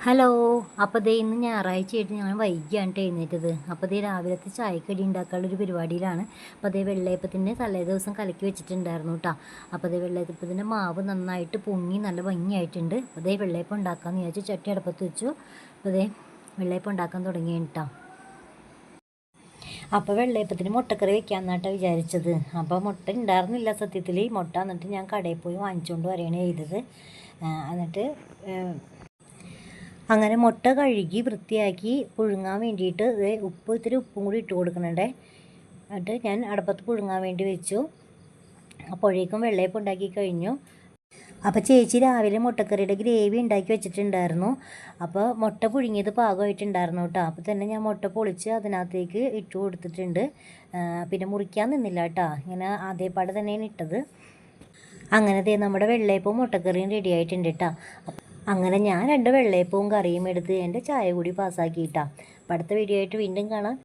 Hello. അപ്പോൾ ദേ ഇന്ന് ഞായറാഴ്ചയായിട്ട് ഞാൻ വൈകിയാണ് എഴുന്നേറ്റത്. അപ്പോൾ ദേ രാവിലത്തെ ചായക്കടി ഉണ്ടാക്കാനുള്ളൊരു പരിപാടിയിലാണ്. അപ്പോൾ അതേ വെള്ളയപ്പത്തിൻ്റെ തലേ ദിവസം കലക്കി വെച്ചിട്ടുണ്ടായിരുന്നു കേട്ടോ. അപ്പോൾ അതേ വെള്ളയപ്പത്തിൻ്റെ മാവ് നന്നായിട്ട് പൊങ്ങി നല്ല ഭംഗിയായിട്ടുണ്ട്. അപ്പോൾ അതേ വെള്ളയപ്പം ഉണ്ടാക്കാമെന്ന് വിചാരിച്ചു ചട്ടി അടുപ്പത്ത് വെച്ചു. അപ്പോൾ അതേ വെള്ളയപ്പം ഉണ്ടാക്കാൻ തുടങ്ങി കേട്ടോ. അപ്പോൾ വെള്ളയപ്പത്തിന് മുട്ടക്കറി വെക്കാമെന്നാട്ടോ വിചാരിച്ചത്. അപ്പോൾ മുട്ട ഉണ്ടായിരുന്നില്ല സത്യത്തിൽ. മുട്ട എന്നിട്ട് ഞാൻ കടയിൽ പോയി വാങ്ങിച്ചുകൊണ്ട് വരികയാണ് ചെയ്തത്. എന്നിട്ട് അങ്ങനെ മുട്ട കഴുകി വൃത്തിയാക്കി പുഴുങ്ങാൻ വേണ്ടിയിട്ട് ഇത്തിരി ഉപ്പും കൂടി ഇട്ട് കൊടുക്കുന്നുണ്ട്. എന്നിട്ട് ഞാൻ അടുപ്പത്ത് പുഴുങ്ങാൻ വേണ്ടി വെച്ചു. അപ്പോഴേക്കും വെള്ളയപ്പം ഉണ്ടാക്കി കഴിഞ്ഞു. അപ്പോൾ ചേച്ചി രാവിലെ മുട്ടക്കറിയുടെ ഗ്രേവി ഉണ്ടാക്കി വെച്ചിട്ടുണ്ടായിരുന്നു. അപ്പോൾ മുട്ട പുഴുങ്ങിയത് പാകമായിട്ടുണ്ടായിരുന്നു കേട്ടോ. അപ്പോൾ തന്നെ ഞാൻ മുട്ട പൊളിച്ച് അതിനകത്തേക്ക് ഇട്ട് കൊടുത്തിട്ടുണ്ട്. പിന്നെ മുറിക്കാൻ നിന്നില്ല കേട്ടോ, ഇങ്ങനെ അതേപാടെ തന്നെയാണ് ഇട്ടത്. അങ്ങനെ നമ്മുടെ വെള്ളയപ്പവും മുട്ടക്കറിയും റെഡി ആയിട്ടുണ്ട് കേട്ടോ. അങ്ങനെ ഞാൻ 2 വെള്ളയപ്പവും കറിയും എടുത്ത് എൻ്റെ ചായ കൂടി പാസ്സാക്കിയിട്ടാണ്. അപ്പോൾ അടുത്ത വീഡിയോ ആയിട്ട് വീണ്ടും കാണാം.